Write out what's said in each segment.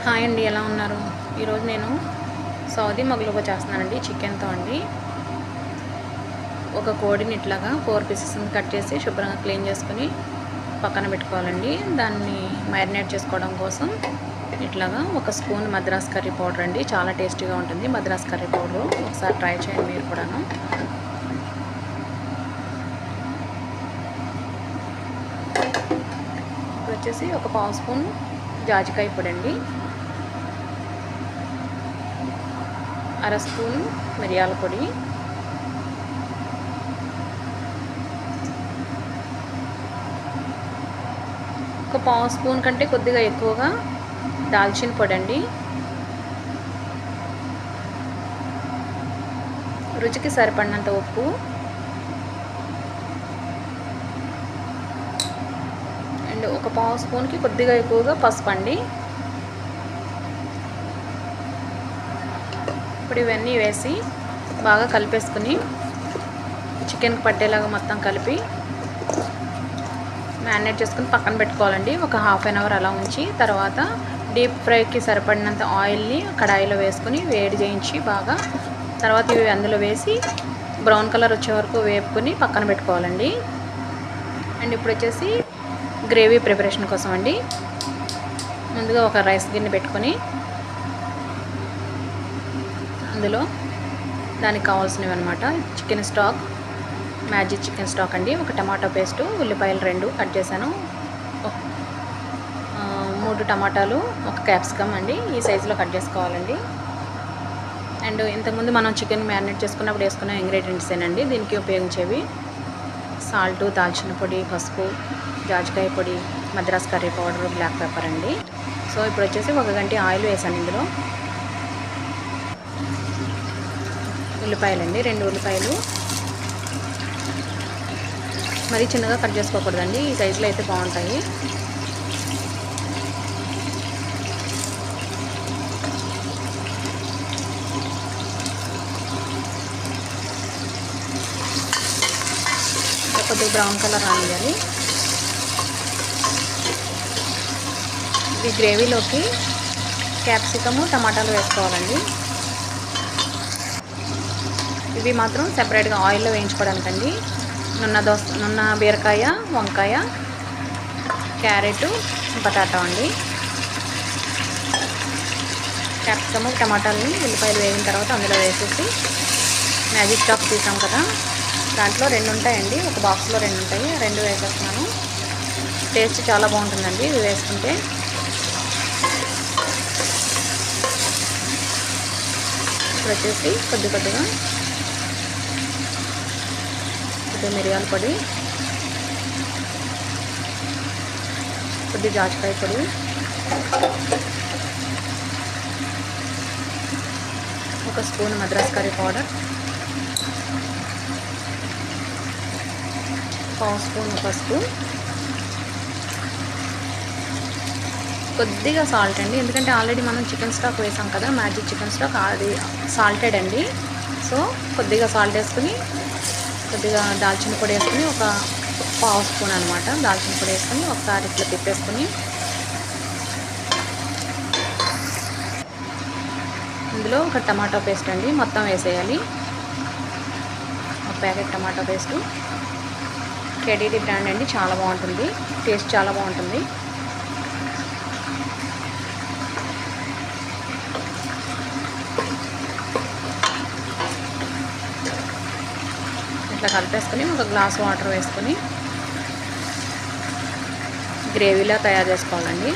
Hi అండి, ఎలా ఉన్నారు? ఈరోజు నేను సౌదీ మగ్లుబా చేస్తున్నానండి చికెన్తో అండి. ఒక కోడిని ఇట్లాగా 4 పీసెస్ కట్ చేసి శుభ్రంగా క్లీన్ చేసుకుని పక్కన పెట్టుకోవాలండి. దాన్ని మ్యారినేట్ చేసుకోవడం కోసం ఇట్లాగా ఒక స్పూన్ మద్రాస్ కర్రీ పౌడర్ అండి. చాలా టేస్టీగా ఉంటుంది మద్రాస్ కర్రీ పౌడరు. ఒకసారి ట్రై చేయండి మీరు కూడాను. ఇప్పుడు వచ్చేసి ఒక పావు స్పూన్ జాజికాయ పొడి అండి, అర స్పూన్ మిరియాల పొడి, ఒక పావు స్పూన్ కంటే కొద్దిగా ఎక్కువగా దాల్చిన పొడి అండి, రుచికి సరిపడినంత ఉప్పు, అండ్ ఒక పావు స్పూన్కి కొద్దిగా ఎక్కువగా పసుపు అండి. ఇప్పుడు ఇవన్నీ వేసి బాగా కలిపేసుకుని చికెన్కి పట్టేలాగా మొత్తం కలిపి మ్యారినేట్ చేసుకుని పక్కన పెట్టుకోవాలండి. ఒక ½ అన్ అవర్ అలా ఉంచి తర్వాత డీప్ ఫ్రైకి సరిపడినంత ఆయిల్ని కడాయిలో వేసుకుని వేడి చేయించి బాగా తర్వాత ఇవి అందులో వేసి బ్రౌన్ కలర్ వచ్చే వరకు వేపుకొని పక్కన పెట్టుకోవాలండి. అండ్ ఇప్పుడు వచ్చేసి గ్రేవీ ప్రిపరేషన్ కోసం అండి, ముందుగా ఒక రైస్ గిన్నె పెట్టుకొని అందులో దానికి కావాల్సినవి అనమాట chicken stock, magic chicken stock అండి, ఒక టమాటో పేస్టు, ఉల్లిపాయలు 2 కట్ చేశాను, 3 టమాటాలు, ఒక క్యాప్సికమ్ అండి, ఈ సైజులో కట్ చేసుకోవాలండి. అండ్ ఇంతకుముందు మనం చికెన్ మ్యారినేట్ చేసుకున్నప్పుడు వేసుకున్న ఇంగ్రీడియంట్స్ ఏనండి దీనికి ఉపయోగించేవి. సాల్టు, దాల్చిన పొడి, పసుపు, జాజికాయ పొడి, Madras curry powder, black pepper అండి. సో ఇప్పుడు వచ్చేసి 1 గంట ఆయిల్ వేసాను. ఇందులో ఉల్లిపాయలండి, 2 ఉల్లిపాయలు, మరీ చిన్నగా కట్ చేసుకోకూడదండి, ఈ సైజులో అయితే బాగుంటాయి. కొద్దిగా బ్రౌన్ కలర్ రానియాలి. ఈ గ్రేవీలోకి క్యాప్సికము, టమాటాలు వేసుకోవాలండి. ఇవి మాత్రం సెపరేట్గా ఆయిల్లో వేయించుకోవడానికండి. నున్న బీరకాయ, వంకాయ, క్యారెట్, పొటాటో అండి. క్యాప్సికము, టమాటాలని, ఉల్లిపాయలు వేగిన తర్వాత అందులో వేసేసి మ్యాజిక్ స్టాక్ తీసాం కదా, దాంట్లో 2 ఉంటాయండి, ఒక బాక్స్లో 2 ఉంటాయి, 2 వేసేస్తున్నాను. టేస్ట్ చాలా బాగుంటుందండి ఇవి వేసుకుంటే. ఇప్పుడు వచ్చేసి కొద్దిగా మిరియాల పొడి, కొద్ది జాజికాయ పొడి, ఒక స్పూన్ మద్రాస్ కర్రీ పౌడర్, పావు స్పూన్ పసుపు, కొద్దిగా సాల్ట్ అండి, ఎందుకంటే ఆల్రెడీ మనం చికెన్ స్టాక్ వేసాం కదా, మ్యాజిక్ చికెన్ స్టాక్ అది సాల్టెడ్ అండి. సో కొద్దిగా సాల్ట్ వేసుకుని కొద్దిగా దాల్చిన పొడి వేసుకుని ఒక పావు స్పూన్ అనమాట దాల్చిన పొడి వేసుకొని ఒకసారి ఇట్లా తిప్పేసుకుని ఇందులో ఒక టమాటో పేస్ట్ అండి మొత్తం వేసేయాలి. ఒక ప్యాకెట్ టమాటో పేస్టు, కేడీటీ బ్రాండ్ అండి, చాలా బాగుంటుంది, టేస్ట్ చాలా బాగుంటుంది. ఇట్లా కలిపేసుకొని ఒక గ్లాస్ వాటర్ వేసుకొని గ్రేవీలా తయారు చేసుకోవాలండి.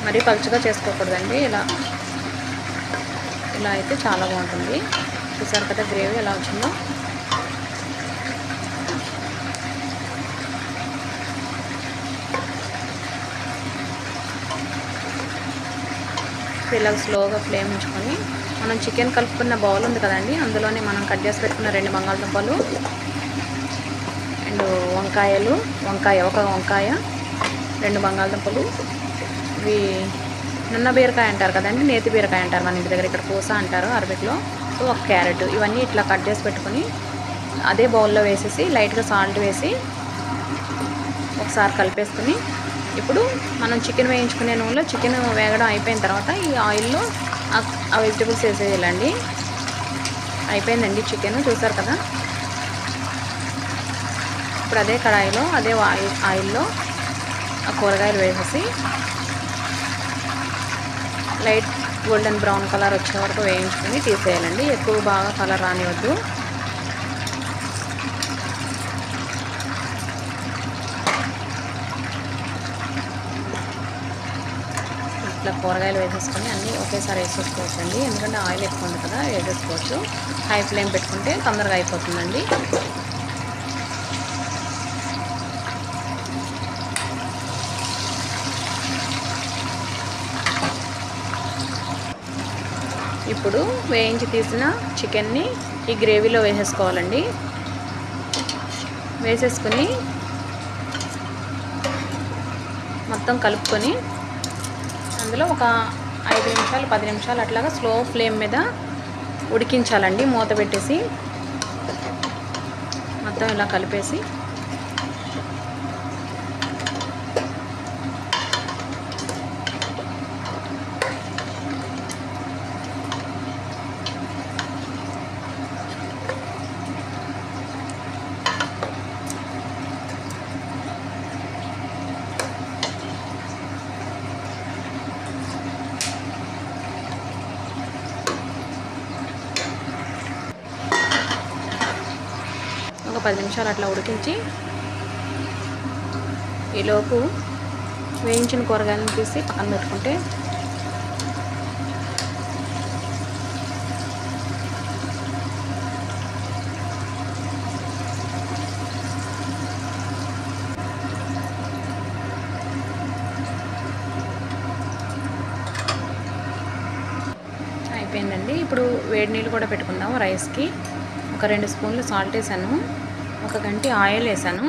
మరీ పలుచగా చేసుకోకూడదండి, ఇలా అయితే చాలా బాగుంటుంది. చూసారు కదా గ్రేవీ ఎలా వచ్చిందో. ఇలా స్లోగా ఫ్లేమ్ ఉంచుకొని మనం చికెన్ కలుపుకున్న బౌల్ ఉంది కదండి, అందులోనే మనం కట్ చేసి పెట్టుకున్న 2 బంగాళదుంపలు అండ్ ఒక వంకాయ, 2 బంగాళదుంపలు, ఇవి నున్న బీరకాయ అంటారు కదండి, నేతి బీరకాయ అంటారు మన ఇంటి దగ్గర, ఇక్కడ పూస అంటారు అరబిక్లో. సో ఒక క్యారెట్, ఇవన్నీ ఇట్లా కట్ చేసి పెట్టుకొని అదే బౌల్లో వేసేసి లైట్గా సాల్ట్ వేసి ఒకసారి కలిపేసుకుని ఇప్పుడు మనం చికెన్ వేయించుకునే నూనెలో చికెన్ వేగడం అయిపోయిన తర్వాత ఈ ఆయిల్లో ఆ వెజిటబుల్స్ వేసేయాలండి. అయిపోయిందండి చికెన్, చూసారు కదా. ఇప్పుడు అదే కడాయిలో అదే ఆయిల్లో ఆ కూరగాయలు వేసేసి లైట్ గోల్డెన్ బ్రౌన్ కలర్ వచ్చే వరకు వేయించుకొని తీసేయాలండి. ఎక్కువ బాగా కలర్ రానివద్దు. ఇట్లా కూరగాయలు వేసేసుకొని అన్నీ ఒకేసారి వేసేసుకోవచ్చు అండి, ఎందుకంటే ఆయిల్ ఎక్కువ ఉంది కదా, వేసేసుకోవచ్చు. హై ఫ్లేమ్ పెట్టుకుంటే తొందరగా అయిపోతుందండి. ఇప్పుడు వేయించి తీసిన చికెన్ని ఈ గ్రేవీలో వేసేసుకోవాలండి. వేసేసుకొని మొత్తం కలుపుకొని అందులో ఒక 5 నిమిషాలు 10 నిమిషాలు అట్లాగా స్లో ఫ్లేమ్ మీద ఉడికించాలండి. మూత పెట్టేసి మొత్తం ఇలా కలిపేసి ఒక 10 నిమిషాలు అట్లా ఉడికించి ఈలోపు వేయించిన కూరగాయలను తీసి పక్కన పెట్టుకుంటే అయిపోయిందండి. ఇప్పుడు వేడి నీళ్ళు కూడా పెట్టుకుందాము. రైస్కి ఒక 2 స్పూన్లు సాల్ట్ వేసాను, ఒక గంటి ఆయిల్ వేసాను,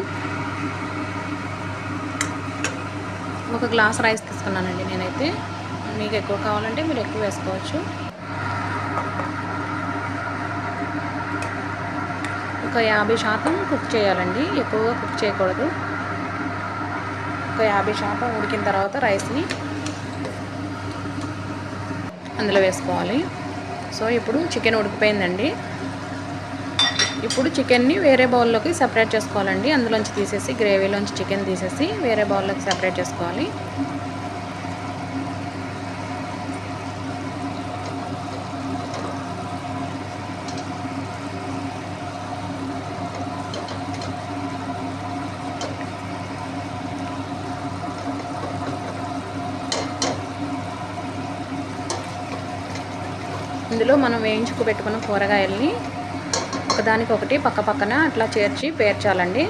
ఒక గ్లాస్ రైస్ తీసుకున్నానండి నేనైతే. మీకు ఎక్కువ కావాలంటే మీరు ఎక్కువ వేసుకోవచ్చు. ఒక 50% కుక్ చేయాలండి, ఎక్కువగా కుక్ చేయకూడదు. ఒక 50% ఉడికిన తర్వాత రైస్ని అందులో వేసుకోవాలి. సో ఇప్పుడు చికెన్ ఉడికిపోయిందండి. ఇప్పుడు చికెన్ని వేరే బౌల్లోకి సపరేట్ చేసుకోవాలండి. అందులోంచి తీసేసి గ్రేవీలోంచి చికెన్ తీసేసి వేరే బౌల్లోకి సపరేట్ చేసుకోవాలి. ఇందులో మనం వేయించుకు పెట్టుకున్న కూరగాయల్ని ఒకదానికొకటి పక్క పక్కన అట్లా చేర్చి పేర్చాలండి.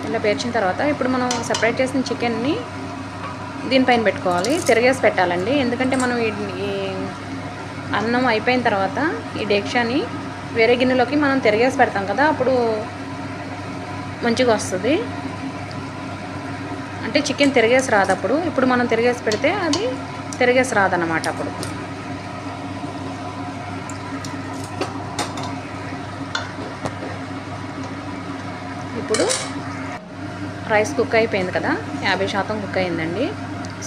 ఇలా పేర్చిన తర్వాత ఇప్పుడు మనం సెపరేట్ చేసిన చికెన్ని దీనిపైన పెట్టుకోవాలి, తిరగేసి పెట్టాలండి. ఎందుకంటే మనం ఈ అన్నం అయిపోయిన తర్వాత ఈ డేక్షాని వేరే గిన్నెలోకి మనం తిరగేసి పెడతాం కదా, అప్పుడు మంచిగా వస్తుంది. అంటే చికెన్ తిరగేసి రాదు అప్పుడు. ఇప్పుడు మనం తిరగేసి పెడితే అది తిరగేసి రాదన్నమాట. అప్పుడు ఇప్పుడు రైస్ కుక్ అయిపోయింది కదా, 50% కుక్ అయిందండి.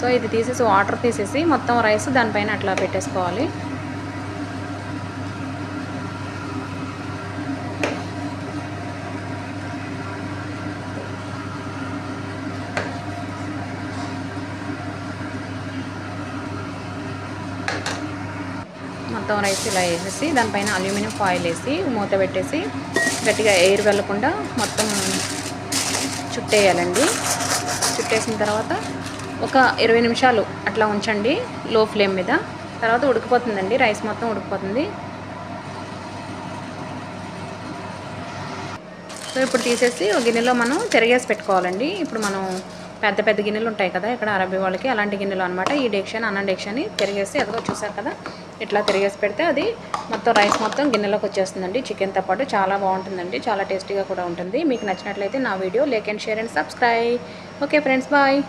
సో ఇది తీసేసి వాటర్ తీసేసి మొత్తం రైస్ దానిపైన అట్లా పెట్టేసుకోవాలి. మొత్తం రైస్ ఇలా వేసేసి దానిపైన అల్యూమినియం ఫాయిల్ వేసి మూత పెట్టేసి గట్టిగా ఎయిర్ వెళ్ళకుండా మొత్తం చుట్టేయాలండి. చుట్టేసిన తర్వాత ఒక 20 నిమిషాలు అట్లా ఉంచండి లో ఫ్లేమ్ మీద. తర్వాత ఉడికిపోతుందండి, రైస్ మొత్తం ఉడికిపోతుంది. సో ఇప్పుడు తీసేసి ఒక గిన్నెలో మనం తిరగేసి పెట్టుకోవాలండి. ఇప్పుడు మనం పెద్ద పెద్ద గిన్నెలు ఉంటాయి కదా ఇక్కడ అరబీ వాళ్ళకి, అలాంటి గిన్నెలు అనమాట. ఈ డేక్షాని అన్నం డేక్షాని తిరిగేసి అదిగో చూసారు కదా, ఇట్లా తిరిగేసి పెడితే అది మొత్తం రైస్ మొత్తం గిన్నెలోకి వచ్చేస్తుందండి. చికెన్తో పాటు చాలా బాగుంటుందండి, చాలా టేస్టీగా కూడా ఉంటుంది. మీకు నచ్చినట్లయితే నా video like and share and subscribe. Okay friends, bye.